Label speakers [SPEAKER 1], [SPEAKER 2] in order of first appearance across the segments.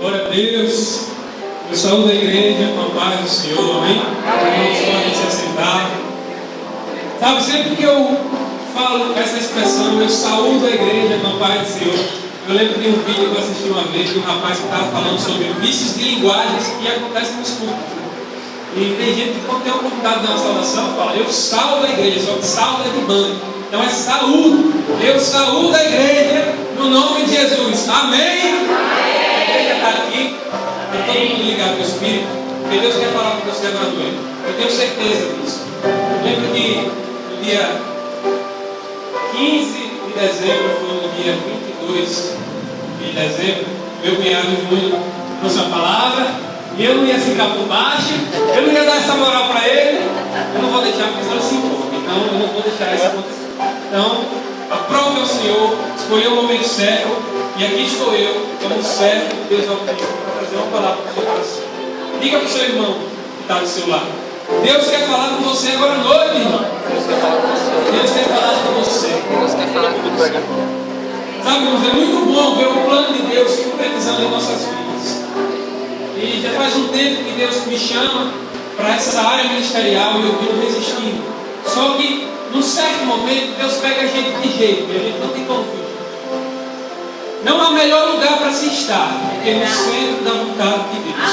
[SPEAKER 1] Glória a Deus. Eu saúdo a igreja com a paz do Senhor, amém? Irmãos, podem se assentar. Sabe, sempre que eu falo essa expressão, eu saúdo a igreja com a paz do Senhor, eu lembro de um vídeo que eu assisti uma vez de um rapaz que estava falando sobre vícios de linguagens que acontecem nos cultos. E tem gente que quando tem a oportunidade de dar uma saudação, fala, eu salvo a igreja, só que salvo é de bando. Então é saúdo. Eu saúdo a igreja no nome de Jesus. Amém? A igreja está aqui, está todo mundo ligado com o Espírito, porque Deus quer falar com você agora à noite. Eu tenho certeza disso. Eu lembro que no dia 15 de dezembro, foi no dia 22 de dezembro, meu cunhado Júnior trouxe a palavra. E eu não ia ficar por baixo, eu não ia dar essa moral para ele, eu não vou deixar porque senão ele se empolga. Então eu não vou deixar isso acontecer. Então, aprove ao Senhor, escolheu o momento certo, e aqui estou eu, como servo de Deus Altíssimo, para trazer uma palavra para o seu coração. Diga para o seu irmão que está do seu lado. Deus quer falar com você agora à noite, irmão. Deus quer falar com você.
[SPEAKER 2] Deus quer falar com você.
[SPEAKER 1] Sabe, irmãos, é muito bom ver o plano de Deus se concretizando em nossas vidas. E já faz um tempo que Deus me chama para essa área ministerial e eu estou resistindo. Só que, num certo momento, Deus pega a gente de jeito e a gente não tem como fugir. Não há melhor lugar para se estar do que no centro da vontade de Deus.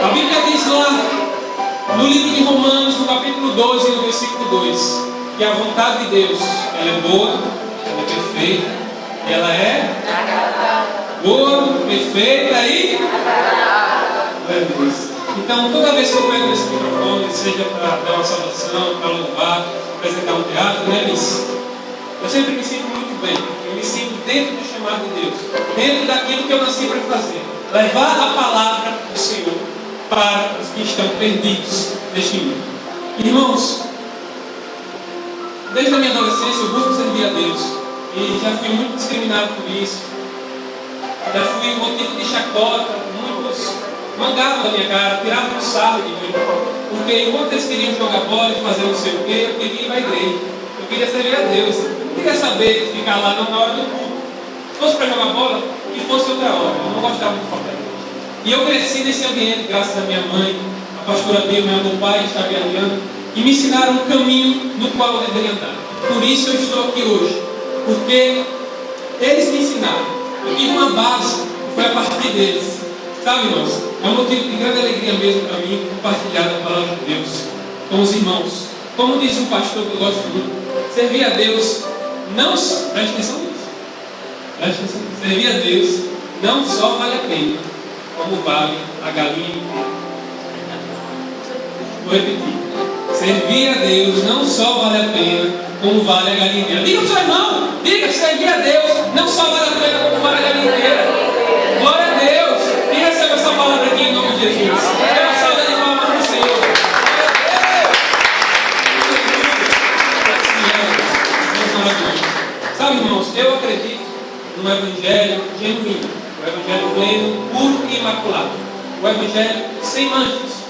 [SPEAKER 1] A Bíblia diz lá, no livro de Romanos, no capítulo 12, no versículo 2, que a vontade de Deus, ela é boa, ela é perfeita, ela é boa, perfeita e então, toda vez que eu pego nesse microfone, seja para dar uma saudação, para louvar, apresentar um teatro, não é isso. Eu sempre me sinto muito bem. Eu me sinto dentro do chamado de Deus, dentro daquilo que eu nasci para fazer. Levar a palavra do Senhor para os que estão perdidos neste mundo. Irmãos, desde a minha adolescência eu busco servir a Deus. E já fui muito discriminado por isso. Já fui motivo de chacota, muitos mangavam da minha cara, tiravam um sarro de mim, porque enquanto eles queriam jogar bola e fazer não sei o quê, eu queria ir para a igreja, eu queria servir a Deus, eu não queria saber de ficar lá na hora do culto. Se fosse para jogar bola, que fosse outra hora, eu não gostava muito de falar. E eu cresci nesse ambiente, graças à minha mãe, a pastora Bia, meu pai, estava viajando, e me ensinaram um caminho no qual eu deveria andar. Por isso eu estou aqui hoje, porque eles me ensinaram, eu tive uma base, foi a partir deles. Sabe, irmãos, é um motivo de grande alegria mesmo para mim compartilhar a palavra de Deus com os irmãos. Como diz um pastor que eu gosto muito, servir a Deus não só, preste atenção nisso, preste atenção nisso, servir a Deus não só vale a pena, como vale a galinha inteira. Vou repetir, servir a Deus não só vale a pena, como vale a galinha inteira. Diga para o seu irmão, diga que servir a Deus não só vale a pena, como vale a galinha inteira. Glória a Deus. E receba essa palavra aqui em nome de Jesus. É uma salva de palmas para o Senhor. Sabe, irmãos, eu acredito no Evangelho genuíno, o Evangelho pleno, puro e imaculado, o Evangelho sem manchas.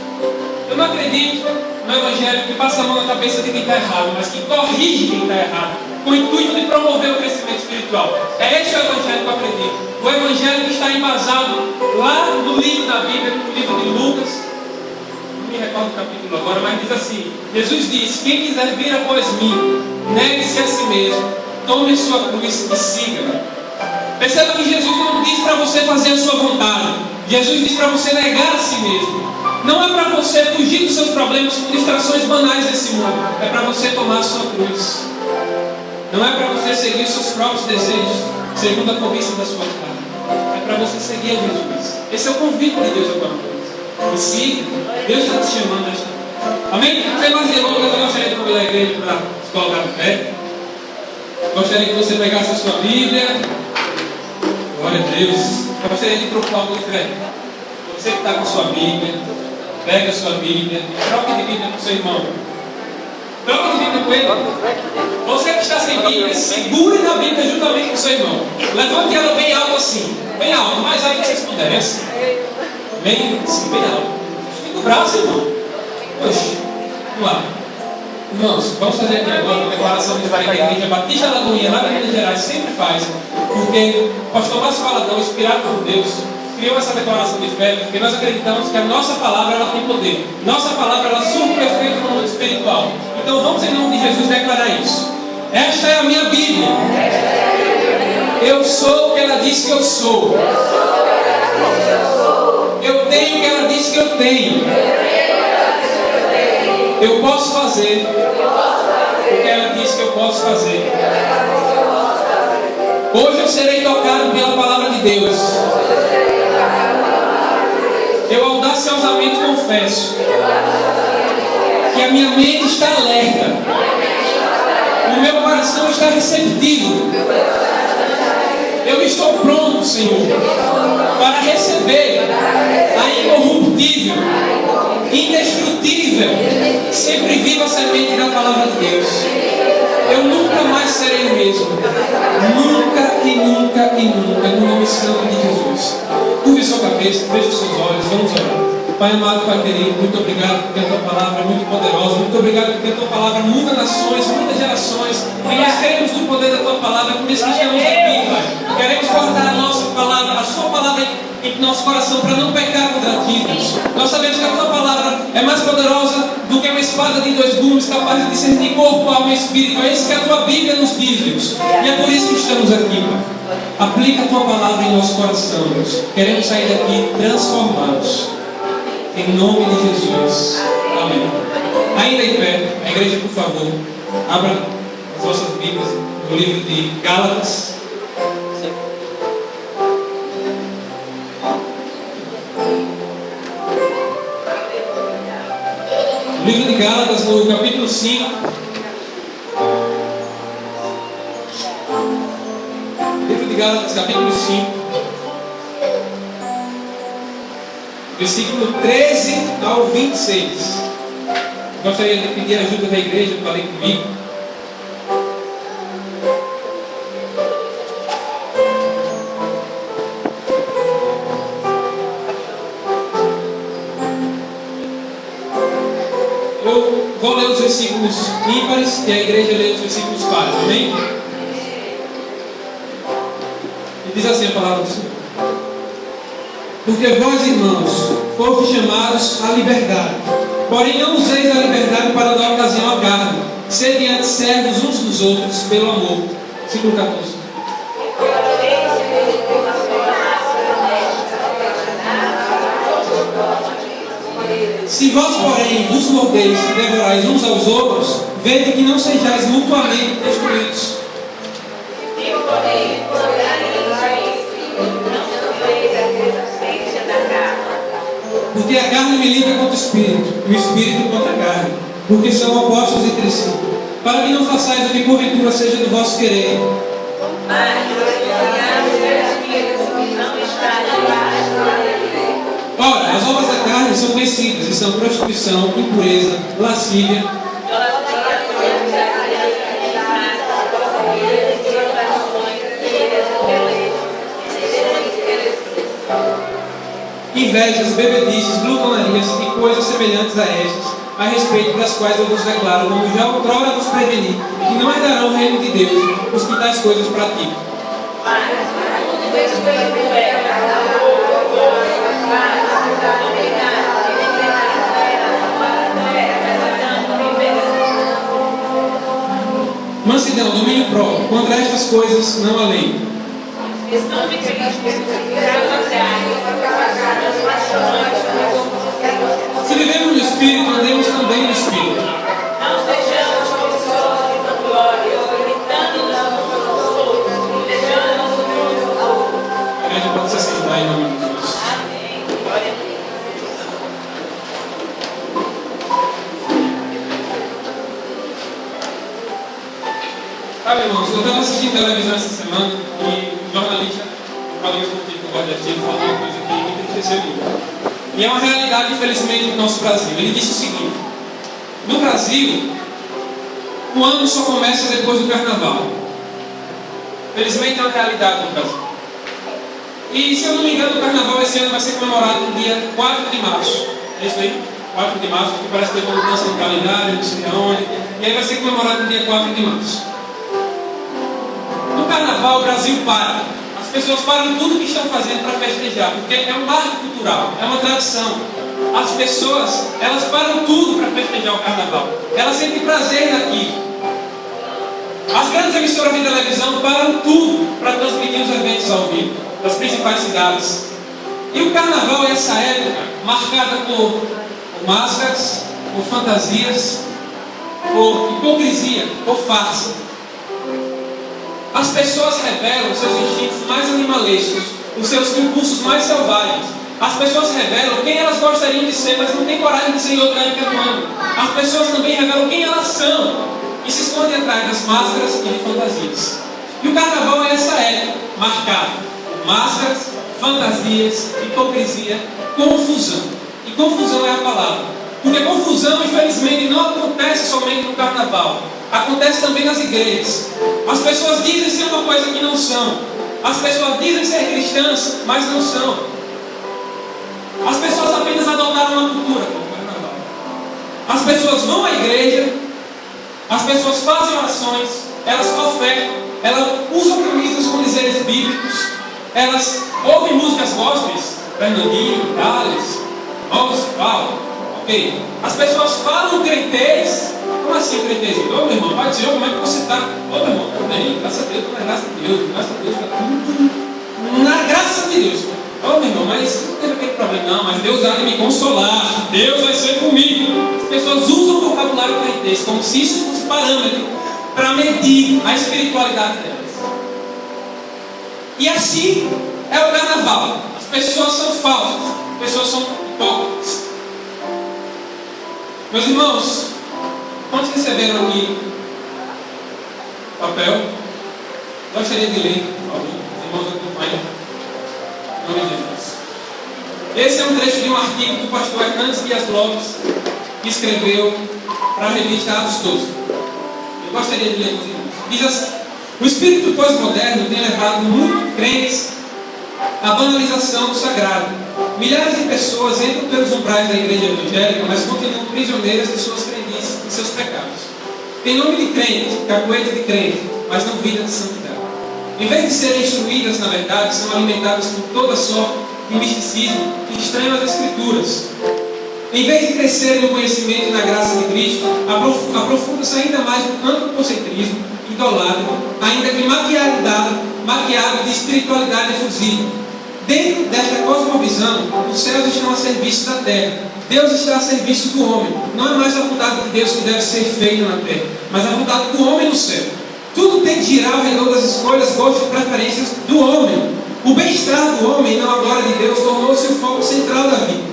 [SPEAKER 1] Eu não acredito no Evangelho que passa a mão na cabeça de quem está errado, mas que corrige quem está errado, com o intuito de promover o crescimento espiritual. É esse o Evangelho que eu acredito. O Evangelho que está embasado lá no livro da Bíblia, no livro de Lucas, não me recordo o capítulo agora, mas diz assim: Jesus disse, quem quiser vir após mim, negue-se a si mesmo, tome a sua cruz e siga-me. Perceba que Jesus não diz para você fazer a sua vontade, Jesus diz para você negar a si mesmo. Não é para você fugir dos seus problemas com distrações banais desse mundo, é para você tomar a sua cruz. Não é para você seguir os seus próprios desejos, segundo a cobiça da sua carne. É para você seguir a Jesus. Esse é o convite de Deus agora. Me siga. Deus está te chamando a esta. Amém? Sem mais delongas, eu gostaria de convidar a igreja para se colocar de pé. Gostaria que você pegasse a sua Bíblia. Glória a Deus. Gostaria de ir para o palco de fé. Você que está com a sua Bíblia, pega a sua Bíblia e troque de Bíblia com o seu irmão. Troque de Bíblia com ele. Você que está sem Bíblia, segure na Bíblia juntamente com o seu irmão. Levante ela bem alto assim. Bem alto, mais alto que vocês puderem. Assim. Bem assim, bem alto. Estica o braço, irmão. Oxe, vamos lá. Irmãos, vamos fazer aqui agora uma declaração de fé que a Igreja Batista Lagoinha, lá em Minas Gerais, sempre faz. Porque o pastor Márcio Valadão, inspirado por Deus, criou essa declaração de fé porque nós acreditamos que a nossa palavra ela tem poder. Nossa palavra ela surge o efeito no mundo espiritual. Então vamos em nome de Jesus declarar isso. Esta é a minha Bíblia. Eu sou o que ela diz que eu sou. Eu tenho o que ela diz que eu tenho. Eu posso fazer o que ela diz que eu posso fazer. Hoje eu serei tocado pela palavra de Deus. Eu audaciosamente confesso que a minha mente está alerta. O meu coração está receptivo. Eu estou pronto, Senhor, para receber a incorruptível, indestrutível, sempre viva semente da palavra de Deus. Eu nunca mais serei o mesmo. Nunca e nunca e nunca, no nome santo de Jesus. Curve sua cabeça, feche os seus olhos, vamos orar. Pai amado, Pai querido, muito obrigado porque a Tua palavra é muito poderosa. Muito obrigado porque a Tua palavra muda nações, muda gerações. E nós queremos do poder da Tua palavra, por isso que estamos aqui, Pai. Queremos guardar a nossa palavra, a Sua palavra em nosso coração, para não pecar contra Ti, Deus. Nós sabemos que a Tua palavra é mais poderosa do que uma espada de dois gumes, capaz de discernir corpo, alma e espírito. É isso que a Tua Bíblia nos diz, Deus. E é por isso que estamos aqui, Pai. Aplica a Tua palavra em nosso coração, Deus. Queremos sair daqui transformados. Em nome de Jesus. Amém. Ainda em pé, a igreja, por favor, abra as vossas Bíblias no livro de Gálatas. Livro de Gálatas, no capítulo 5. Livro de Gálatas, capítulo 5. Versículo 13 ao 26. Gostaria de pedir a ajuda da igreja para ler comigo. Eu vou ler os versículos ímpares e a igreja lê os versículos pares. Amém? E diz assim a palavra do Senhor. Porque vós, irmãos, fostes chamados à liberdade. Porém não useis a liberdade para dar ocasião à carne. Sede antes servos uns dos outros pelo amor. Versículo 14. Se vós, porém, vos mordeis e devorais uns aos outros, vede que não sejais mutuamente destruídos. Porque a carne milita contra o espírito, e o espírito contra a carne, porque são opostos entre si, para que não façais o que porventura seja do vosso querer. Ora, as obras da carne são conhecidas, e são prostituição, impureza, lascívia, invejas, bebedices, glutonarias e coisas semelhantes a estas, a respeito das quais eu vos declaro, como já outrora vos preveni, que não herdarão o reino de Deus os que tais coisas praticam. Mansidão, domínio próprio, contra estas coisas não há lei. Se vivemos no Espírito, andemos também no Espírito.
[SPEAKER 2] Não sejamos preguiçosos e vanglóriosos, limitando-nos uns aos outros, invejando-nos uns aos outros.
[SPEAKER 1] A igreja pode se assentar em nome de Deus.
[SPEAKER 2] Amém. Glória a Deus.
[SPEAKER 1] Sabe, irmãos, eu estava assistindo televisão essa semana e um jornalista, um programa esportivo que eu gosto de assistir, falou uma coisa que me entristeceu muito. E é uma realidade, infelizmente, do nosso Brasil. Ele disse o seguinte: no Brasil, o ano só começa depois do carnaval. Felizmente é uma realidade no Brasil. E se eu não me engano, o carnaval esse ano vai ser comemorado no dia 4 de março. É isso aí? 4 de março, que parece ter uma mudança no calendário, não sei aonde. E aí vai ser comemorado no dia 4 de março. No carnaval, o Brasil para. As pessoas param tudo o que estão fazendo para festejar, porque é um marco cultural, é uma tradição. As pessoas, elas param tudo para festejar o carnaval. Elas sentem prazer naquilo. As grandes emissoras de televisão param tudo para transmitir os eventos ao vivo das principais cidades. E o carnaval é essa época marcada por máscaras, por fantasias, por hipocrisia, por farsa. As pessoas revelam os seus instintos mais animalescos, os seus impulsos mais selvagens. As pessoas revelam quem elas gostariam de ser, mas não têm coragem de ser em outra época do ano. As pessoas também revelam quem elas são e se escondem atrás das máscaras e de fantasias. E o carnaval é essa época marcada por máscaras, fantasias, hipocrisia, confusão. E confusão é a palavra. Porque confusão, infelizmente, não acontece somente no carnaval. Acontece também nas igrejas. As pessoas dizem ser uma coisa que não são. As pessoas dizem ser cristãs, mas não são. As pessoas apenas adotaram uma cultura como o carnaval. As pessoas vão à igreja, as pessoas fazem orações, elas ofertam, elas usam camisas com dizeres bíblicos, elas ouvem músicas gospels, Fernandinho, Thales, Moses, Paulo, ok? As pessoas falam crentez. Como assim crentez? Ô meu irmão, Pai do Senhor, como é que você está? Ô meu irmão, tudo bem, graças a Deus, na graça de Deus, graças a Deus, está tudo na graça de Deus. Ô meu irmão, mas não teve aquele problema, não, mas Deus há de me consolar, Deus vai ser comigo. As pessoas usam o vocabulário crentez como se isso fosse parâmetro para medir a espiritualidade delas. E assim é o carnaval. As pessoas são falsas, as pessoas são hipócritas. Meus irmãos, quantos receberam aqui papel? Gostaria de ler, por favor. Os irmãos acompanham. Em nome de Jesus. Esse é um trecho de um artigo do pastor Hernandes Dias Lopes, que escreveu para a revista Atos 12. Eu gostaria de ler com os irmãos. Diz assim: o espírito pós-moderno tem levado muitos crentes à banalização do sagrado. Milhares de pessoas entram pelos umbrais da igreja evangélica, mas continuam prisioneiras de suas crendices e seus pecados. Tem nome de crente, capoeira de crente, mas não vida de santidade. Em vez de serem instruídas, na verdade, são alimentadas por toda sorte de misticismo que estranham as Escrituras. Em vez de crescerem no conhecimento e na graça de Cristo, aprofunda-se ainda mais no antropocentrismo idolátrico, ainda que maquiado de espiritualidade efusiva. Dentro desta cosmovisão, os céus estão a serviço da terra. Deus está a serviço do homem. Não é mais a vontade de Deus que deve ser feita na terra, mas a vontade do homem no céu. Tudo tem que girar ao redor das escolhas, gostos e preferências do homem. O bem-estar do homem, não a glória de Deus, tornou-se o foco central da vida.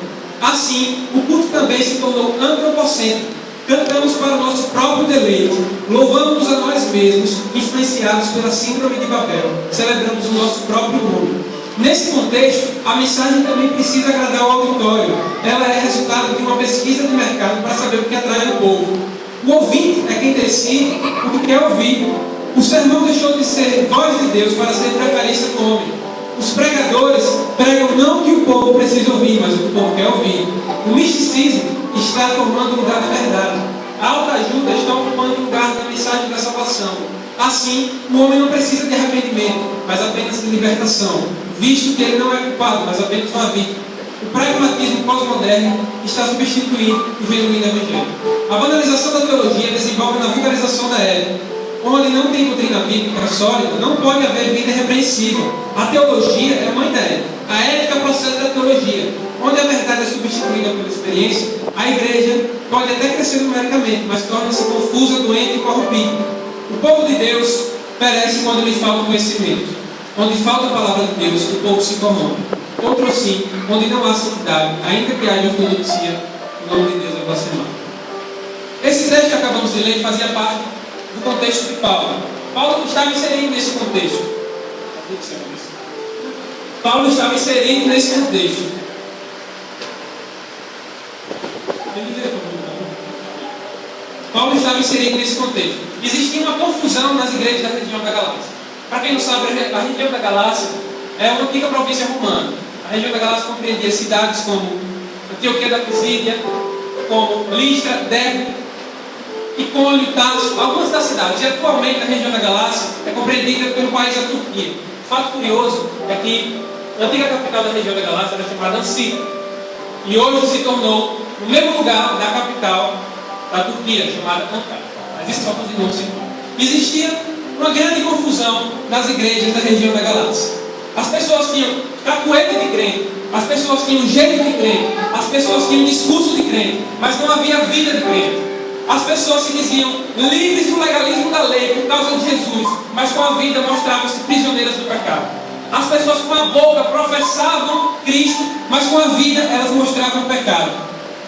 [SPEAKER 1] Assim, o culto também se tornou antropocêntrico. Cantamos para o nosso próprio deleite, louvamos a nós mesmos, influenciados pela síndrome de Babel, celebramos o nosso próprio mundo. Nesse contexto, a mensagem também precisa agradar o auditório. Ela é resultado de uma pesquisa de mercado para saber o que atrai o povo. O ouvinte é quem decide o que quer ouvir. O sermão deixou de ser voz de Deus para ser preferência do homem. Os pregadores pregam não o que o povo precisa ouvir, mas o que o povo quer ouvir. O misticismo está tomando o lugar da verdade. A autoajuda está ocupando o lugar da mensagem da salvação. Assim, o homem não precisa de arrependimento, mas apenas de libertação, visto que ele não é culpado, mas apenas uma vítima. O pragmatismo pós-moderno está substituindo o genuíno evangelho. A banalização da teologia desenvolve na vulgarização da época. Onde não tem doutrina bíblica sólida, não pode haver vida irrepreensível. A teologia é a mãe da ética. A ética procede da teologia. Onde a verdade é substituída pela experiência, a igreja pode até crescer numericamente, mas torna-se confusa, doente e corrompida. O povo de Deus perece quando lhe falta conhecimento. Onde falta a palavra de Deus, o povo se corrompe. Outro sim, onde não há santidade, ainda que haja ortodoxia, o nome de Deus é blasfemado. Esse trecho que acabamos de ler fazia parte do contexto de Paulo. Paulo estava inserido nesse contexto. Paulo estava inserido nesse contexto. Paulo estava inserido nesse contexto. Existia uma confusão nas igrejas da região da Galácia. Para quem não sabe, a região da Galácia é uma antiga província romana. A região da Galácia compreendia cidades como Antioquia da Pisídia, como Listra, Derbe, Icônio, Tarso, algumas das cidades. E atualmente a região da Galácia é compreendida pelo país da Turquia. Fato curioso é que a antiga capital da região da Galácia era chamada Ansi. E hoje se tornou no mesmo lugar da capital da Turquia, chamada Ankara. Mas isso só para os irmãos se falar. Existia uma grande confusão nas igrejas da região da Galácia. As pessoas tinham cacuete de crente, as pessoas tinham jeito de crente, as pessoas tinham discurso de crente, mas não havia vida de crente. As pessoas se diziam livres do legalismo da lei por causa de Jesus, mas com a vida mostravam-se prisioneiras do pecado. As pessoas com a boca professavam Cristo, mas com a vida elas mostravam o pecado.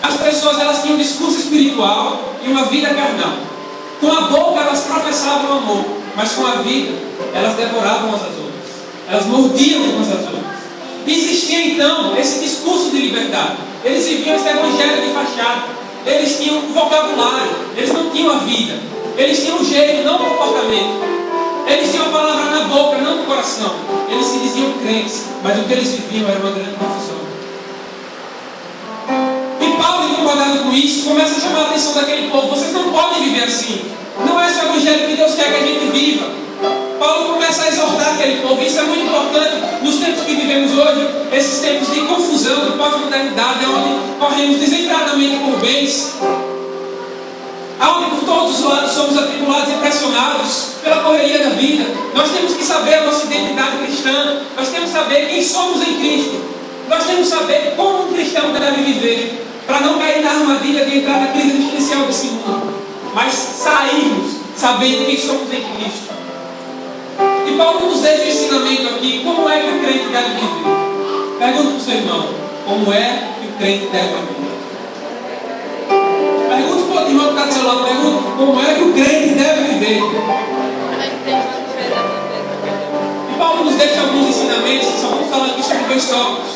[SPEAKER 1] As pessoas elas tinham um discurso espiritual e uma vida carnal. Com a boca elas professavam o amor, mas com a vida elas devoravam umas às outras. Elas mordiam umas às outras. Existia então esse discurso de liberdade. Eles viviam esse evangelho de fachada. Eles tinham vocabulário, eles não tinham a vida. Eles tinham um jeito, não um comportamento. Eles tinham a palavra na boca, não no coração. Eles se diziam crentes, mas o que eles viviam era uma grande confusão. E Paulo, incomodado com isso, começa a chamar a atenção daquele povo. Vocês não podem viver assim. Não é esse o evangelho que Deus quer que a gente viva. Paulo começa a exortar aquele povo. Isso é muito importante nos tempos que vivemos hoje, esses tempos de confusão, de pós-modernidade, onde corremos desenfreadamente por bens, onde por todos os lados somos atribulados e pressionados pela correria da vida. Nós temos que saber a nossa identidade cristã, nós temos que saber quem somos em Cristo, nós temos que saber como um cristão deve viver, para não cair na armadilha de entrar na crise existencial desse mundo, mas sairmos sabendo quem somos em Cristo. E Paulo nos deixa o ensinamento aqui, como é que o crente deve viver. Pergunta para o seu irmão, como é que o crente deve viver? Pergunta para o outro irmão que está do seu lado, pergunta, como é que o crente deve viver? E Paulo nos deixa alguns ensinamentos, só vamos falar aqui sobre 2 tópicos.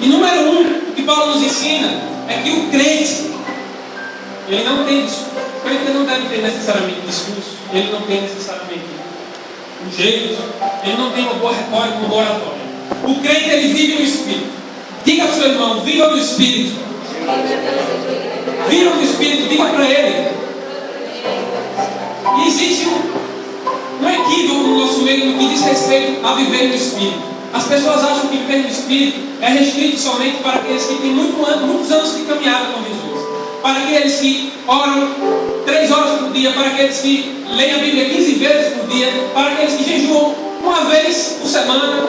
[SPEAKER 1] E número 1, o que Paulo nos ensina é que o crente, ele não tem discurso. O crente não deve ter necessariamente discurso, ele não tem necessariamente um jeito, ele não tem uma boa retórica, uma boa oratória. O crente, ele vive no Espírito. Diga para o seu irmão, viva no Espírito. Viva no Espírito, diga para ele. E existe um equívoco no nosso meio no que diz respeito a viver no Espírito. As pessoas acham que viver no Espírito é restrito somente para aqueles que têm muitos anos de caminhada com Jesus, para aqueles que oram 3 horas por dia, para aqueles que leem a Bíblia 15 vezes por dia, para aqueles que jejuam uma vez por semana.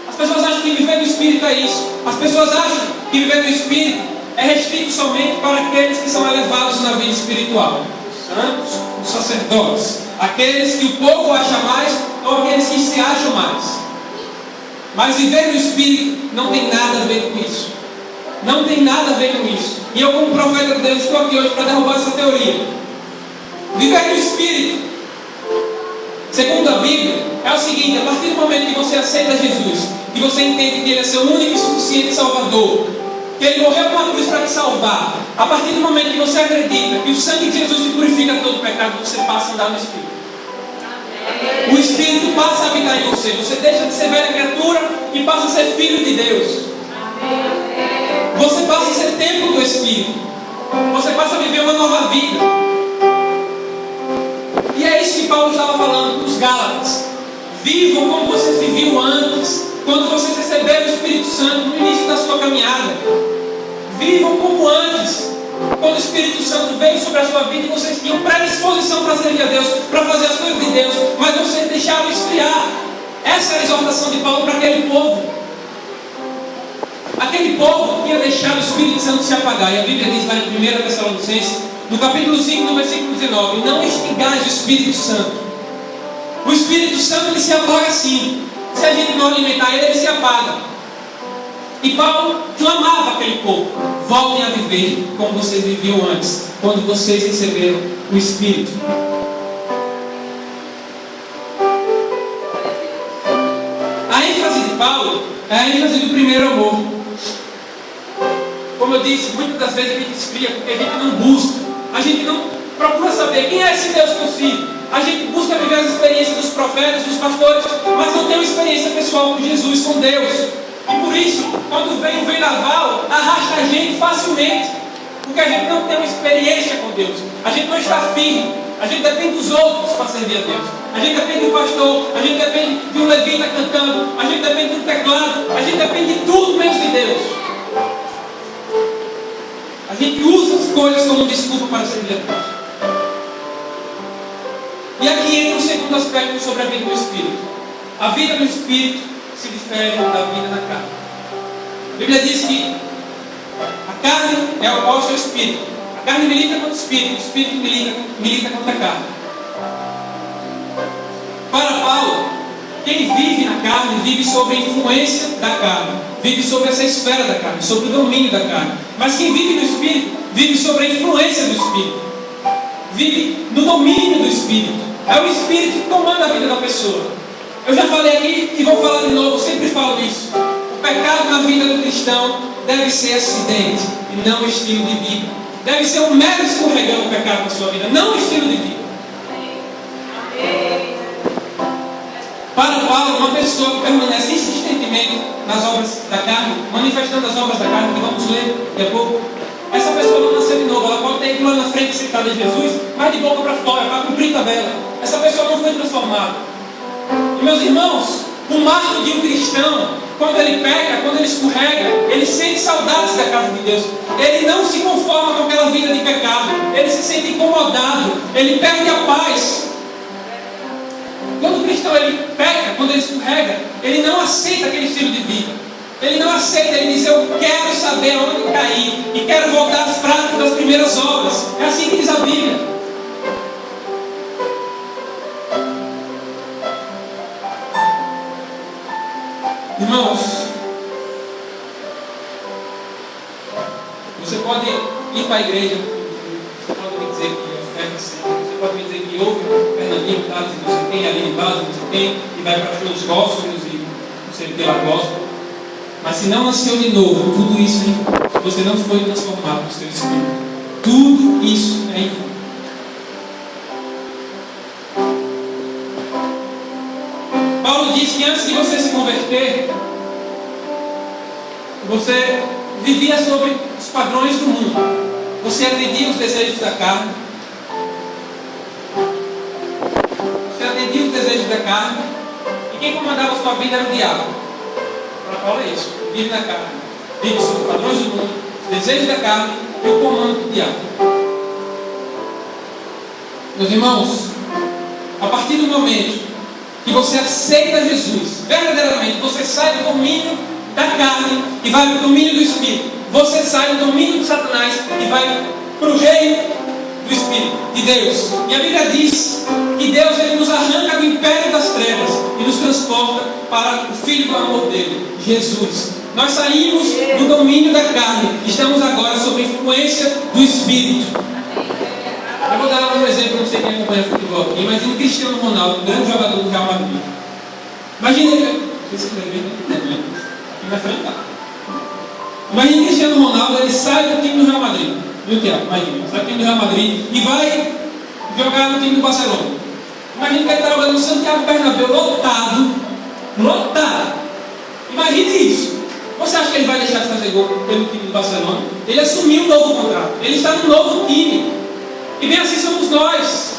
[SPEAKER 1] As pessoas acham que viver no Espírito é isso. As pessoas acham que viver no Espírito é restrito somente para aqueles que são elevados na vida espiritual, os santos, os sacerdotes, aqueles que o povo acha mais ou aqueles que se acham mais. Mas viver no Espírito não tem nada a ver com isso. Não tem nada a ver com isso. E eu, como profeta de Deus, estou aqui hoje para derrubar essa teoria. Viver no Espírito, segundo a Bíblia, é o seguinte: a partir do momento que você aceita Jesus, que você entende que Ele é seu único e suficiente Salvador, que Ele morreu na cruz para te salvar, a partir do momento que você acredita que o sangue de Jesus te purifica de todo pecado, você passa a andar no Espírito. O Espírito passa a habitar em você. Você deixa de ser velha criatura e passa a ser filho de Deus. Você passa a ser templo do Espírito. Você passa a viver uma nova vida. E é isso que Paulo estava falando para os Gálatas. Vivam como vocês viviam antes, quando vocês receberam o Espírito Santo no início da sua caminhada. Vivam como antes, quando o Espírito Santo veio sobre a sua vida e vocês tinham predisposição para servir a Deus, para fazer as coisas de Deus, mas vocês deixaram esfriar. Essa é a exortação de Paulo para aquele povo. Aquele povo tinha deixado o Espírito Santo se apagar. E a Bíblia diz lá em 1 Tessalonicenses, no capítulo 5, no versículo 19: não extingais o Espírito Santo. O Espírito Santo, ele se apaga sim. Se a gente não alimentar ele, ele se apaga. E Paulo clamava aquele povo: voltem a viver como vocês viviam antes, quando vocês receberam o Espírito. A ênfase de Paulo é a ênfase do primeiro amor. Como eu disse, muitas das vezes a gente esfria porque a gente não busca, a gente não procura saber quem é esse Deus que eu sirvo. A gente busca viver as experiências dos profetas, dos pastores, mas não tem uma experiência pessoal com Jesus, com Deus. E por isso, quando vem o vendaval, arrasta a gente facilmente, porque a gente não tem uma experiência com Deus, a gente não está firme, A gente depende dos outros para servir a Deus. A gente depende do pastor, a gente depende de um levita cantando, a gente depende do teclado, a gente depende de tudo menos de Deus. A gente usa as coisas como desculpa para servir a Deus. E aqui entra o segundo aspecto sobre a vida do Espírito. A vida do Espírito se difere da vida da carne. A Bíblia diz que a carne é oposta ao Espírito. A carne milita contra o Espírito milita contra a carne. Para Paulo, quem vive na carne vive sob a influência da carne, vive sobre essa esfera da carne, sobre o domínio da carne. Mas quem vive no Espírito vive sobre a influência do Espírito, vive no domínio do Espírito. É o Espírito que comanda a vida da pessoa. Eu já falei aqui e vou falar de novo, eu sempre falo isso. O pecado na vida do cristão deve ser acidente e não estilo de vida. Deve ser um mero escorregão o pecado na sua vida, não um estilo de vida. Para Paulo, uma pessoa que permanece insistentemente nas obras da carne, manifestando as obras da carne, que vamos ler daqui a pouco, essa pessoa não nasceu de novo. Ela pode ter ido lá na frente sentada de Jesus, mas de boca para fora, para cumprir tabela. Essa pessoa não foi transformada. E meus irmãos, o marco de um cristão, quando ele peca, quando ele escorrega, ele sente saudades da casa de Deus. Ele não se conforma com aquela vida de pecado. Ele se sente incomodado. Ele perde a paz. Quando o cristão ele peca, quando ele escorrega, ele não aceita aquele estilo de vida. Ele não aceita, ele diz: eu quero saber onde cair e quero voltar às práticas das primeiras obras. É assim que diz a Bíblia. Irmãos, você pode ir para a igreja, você pode me dizer que oferta sempre, você pode me dizer que ouve Fernandinho, tá, que você tem ali em base, você tem, e vai para shows gospels e não sei o que lá gospel. Mas se não nasceu de novo, tudo isso é em vão. Se você não foi transformado no seu espírito, tudo isso é em vão. Paulo diz que antes de você se converter, você vivia sobre os padrões do mundo. Você atendia os desejos da carne. Você atendia os desejos da carne. E quem comandava a sua vida era o diabo. Para Paulo é isso. Vive na carne. Vive sobre os padrões do mundo, os desejos da carne e o comando do diabo. Meus irmãos, a partir do momento que você aceita Jesus, verdadeiramente, você sai do domínio da carne e vai para o domínio do Espírito. Você sai do domínio de Satanás e vai para o reino do Espírito, de Deus. E a Bíblia diz que Deus ele nos arranca do império das trevas e nos transporta para o Filho do amor dele, Jesus. Nós saímos do domínio da carne, estamos agora sob a influência do Espírito. Eu vou dar um exemplo, não sei quem acompanha futebol aqui. Imagina o Cristiano Ronaldo, um grande jogador do Real Madrid. Imagina ele. Não sei se você vai ver, aqui na frente tá. Imagina o Cristiano Ronaldo, ele sai do time do Real Madrid. Viu, Tiago? Imagina, sai do time do Real Madrid e vai jogar no time do Barcelona. Imagina que ele está jogando no Santiago Bernabéu, lotado. Lotado. Imagine isso. Você acha que ele vai deixar de fazer gol pelo time do Barcelona? Ele assumiu um novo contrato. Ele está no novo time. E bem assim somos nós.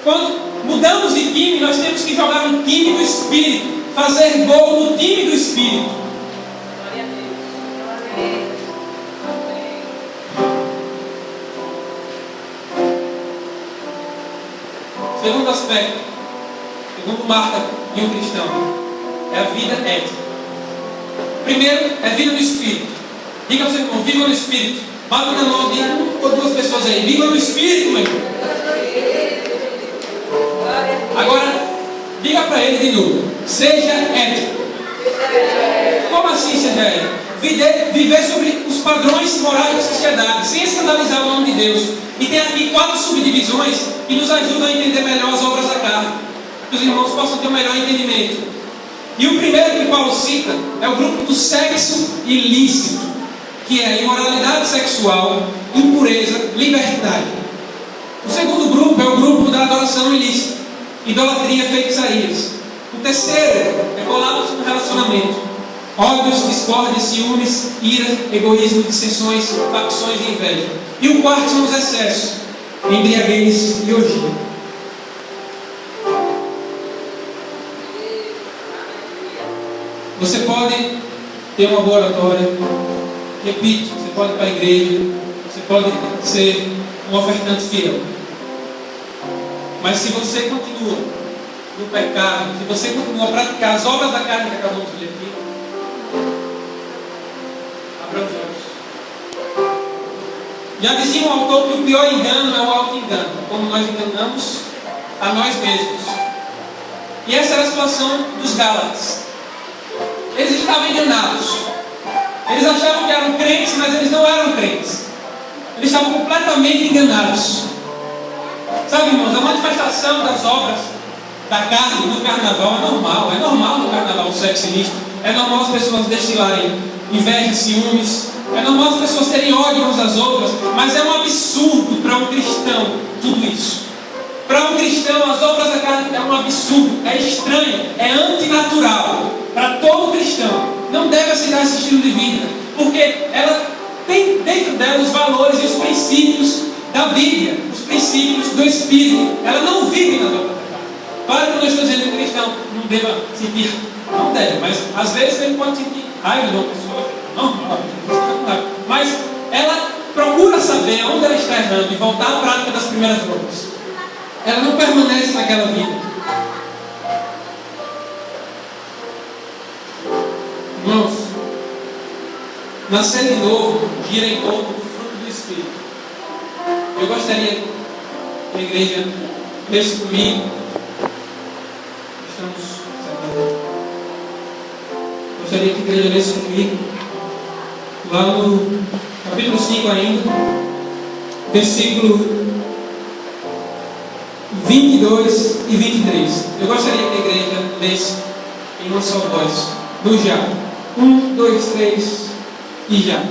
[SPEAKER 1] Quando mudamos de time, nós temos que jogar no time do Espírito, fazer gol no time do Espírito.
[SPEAKER 2] Glória a Deus.
[SPEAKER 1] Segundo aspecto, segundo marca de um cristão, é a vida ética. Primeiro, é vida no Espírito. Diga ao seu irmão: viva no Espírito. Bata na mão de uma ou duas pessoas aí. Viva no Espírito, meu irmão. Agora, diga para ele de novo: seja ético. Como assim seja ético? Viver sobre os padrões morais da sociedade, sem escandalizar o nome de Deus. E tem aqui 4 subdivisões que nos ajudam a entender melhor as obras da carne, que os irmãos possam ter um melhor entendimento. E o primeiro que Paulo cita é o grupo do sexo ilícito, que é a imoralidade sexual, impureza, libertinagem. O segundo grupo é o grupo da adoração ilícita, idolatria, feitiçarias. O terceiro é colados no relacionamento, ódios, discórdias, ciúmes, ira, egoísmo, dissensões, facções e inveja. E o quarto são os excessos, embriaguez e orgia. Você pode ter uma boa oratória, repito, você pode ir para a igreja, você pode ser um ofertante fiel. Mas se você continua no pecado, se você continua a praticar as obras da carne que acabamos de ler aqui, abra os olhos. Já dizia um autor que o pior engano é o auto-engano, como nós enganamos a nós mesmos. E essa era a situação dos Gálatas. Eles estavam enganados. Eles achavam que eram crentes, mas eles não eram crentes. Eles estavam completamente enganados. Sabe, irmãos, a manifestação das obras da carne no carnaval é normal. É normal no carnaval o sexo ilícito. É normal as pessoas destilarem inveja, ciúmes. É normal as pessoas terem ódio umas às outras. Mas é um absurdo para um cristão tudo isso. Para um cristão, as obras da carne é um absurdo, é estranho, é antinatural. Para todo cristão, não deve aceitar esse estilo de vida, porque ela tem dentro dela os valores e os princípios da Bíblia, os princípios do Espírito. Ela não vive nas obras da carne. Claro que eu não estou dizendo que o cristão não deva sentir, não deve, mas às vezes ele pode sentir raiva de uma pessoa, não, mas ela procura saber onde ela está errando e voltar à prática das primeiras obras. Ela não permanece naquela vida. Irmãos, nascer de novo gira em torno do fruto do Espírito. Eu gostaria que a igreja lesse comigo. Gostaria que a igreja lesse comigo. Lá no capítulo 5 ainda, versículo 22 e 23. Eu gostaria que a igreja lesse em uma só voz. No já. 1, 2, 3 e já.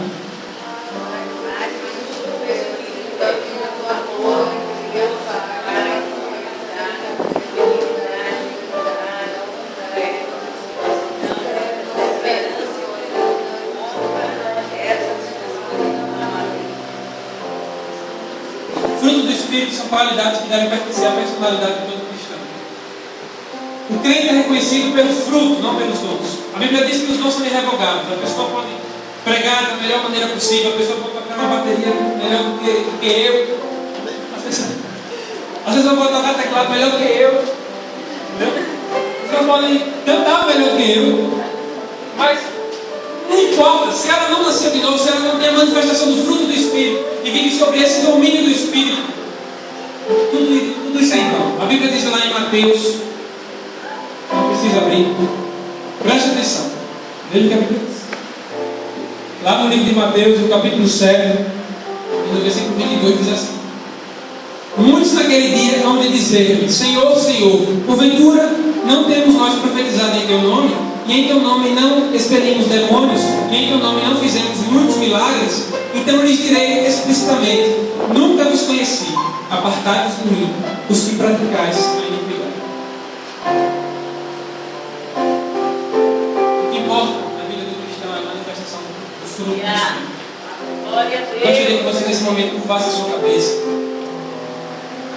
[SPEAKER 1] Fruto do Espírito são qualidades que devem pertencer à personalidade de todo cristão. O crente é reconhecido pelo fruto, não pelos dons. A Bíblia diz que os dons são irrevogáveis. A pessoa pode pregar da melhor maneira possível, a pessoa pode tocar uma bateria melhor do que eu. Às vezes eu posso tocar teclado melhor que eu. Entendeu? As pessoas podem cantar melhor que eu. Mas não importa, se ela não nasceu de novo, se ela não tem a manifestação do fruto do Espírito e vive sobre esse domínio do Espírito, tudo isso é em vão. A Bíblia diz lá em Mateus, não precisa abrir, preste atenção, veja o que a Bíblia diz. Lá no livro de Mateus, no capítulo 7, no versículo 22, diz assim: muitos naquele dia hão de dizer: Senhor, Senhor, porventura não temos nós profetizado em teu nome? E em teu nome não expelimos demônios? E em teu nome não fizemos muitos milagres? Então eu lhes direi explicitamente: nunca vos conheci. Apartai-vos de mim, os que praticais a iniquidade. O que importa na vida do cristão é a manifestação do fruto do Espírito. Eu gostaria que você nesse momento curvasse a sua cabeça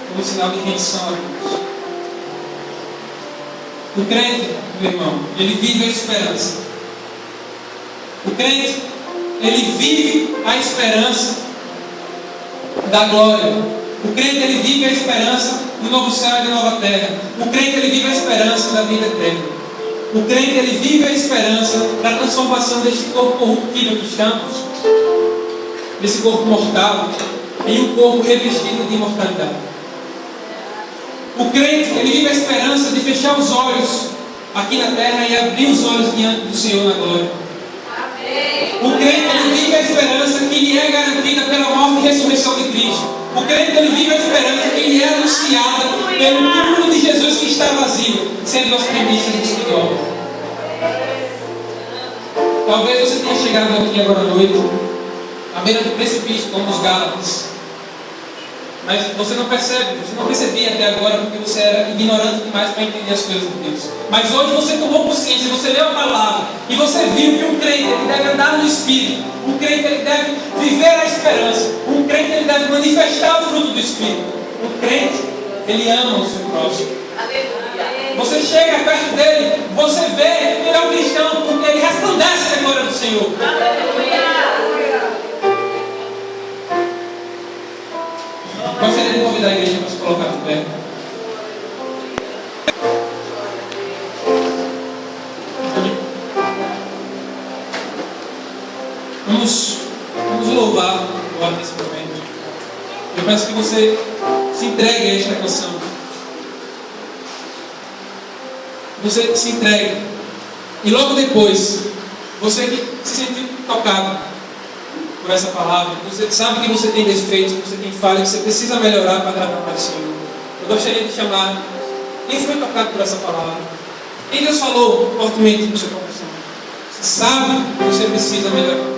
[SPEAKER 1] como sinal de rendição a Deus. O crente, meu irmão, ele vive a esperança. O crente, ele vive a esperança da glória. O crente, ele vive a esperança do novo céu e da nova terra. O crente, ele vive a esperança da vida eterna. O crente, ele vive a esperança da transformação deste corpo corruptível que estamos, desse corpo mortal, em um corpo revestido de imortalidade. O crente, ele vive a esperança de fechar os olhos aqui na terra e abrir os olhos diante do Senhor na glória. O crente, ele vive a esperança que lhe é garantida pela morte e ressurreição de Cristo. O crente, ele vive a esperança que lhe é anunciada pelo túmulo de Jesus que está vazio, sendo as primícias dos que dormem. Talvez você tenha chegado aqui agora à noite, à beira do precipício, como os Gálatas. Mas você não percebe, você não percebia até agora porque você era ignorante demais para entender as coisas de Deus. Mas hoje você tomou consciência, você leu a palavra e você viu que um crente, ele deve andar no Espírito. Um crente, ele deve viver a esperança. Um crente, ele deve manifestar o fruto do Espírito. Um crente, ele ama o seu próximo. Você chega perto dele, você vê, ele é um cristão porque Senhor. Gostaria de convidar a igreja para se colocar de pé. Vamos louvar agora nesse momento. Eu peço que você se entregue a esta canção. Você se entregue. E logo depois, você que se sentiu tocado por essa palavra, você sabe que você tem defeitos, que você tem falhas, que você precisa melhorar para agradar para o Senhor. Eu gostaria de chamar quem foi tocado por essa palavra. Quem Deus falou fortemente no seu coração. Você sabe que você precisa melhorar.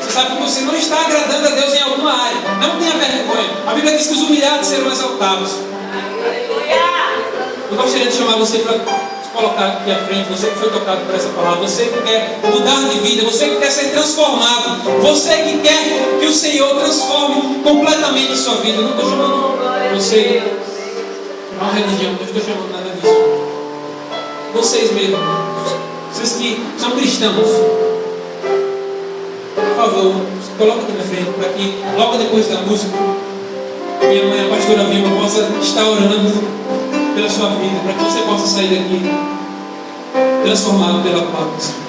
[SPEAKER 1] Você sabe que você não está agradando a Deus em alguma área. Não tenha vergonha. A Bíblia diz que os humilhados serão exaltados. Eu gostaria de chamar você para se colocar aqui à frente. Você que foi tocado por essa palavra. Você que quer mudar de vida. Você que quer ser transformado. Você que quer que o Senhor transforme completamente a sua vida. Eu não estou chamando você para uma religião. Não estou chamando nada disso. Vocês mesmos. Vocês que são cristãos. Por favor, se coloque aqui na frente, para que logo depois da música, minha mãe, a pastora Vilma, possa estar orando pela sua vida, para que você possa sair daqui transformado pela palavra do Senhor.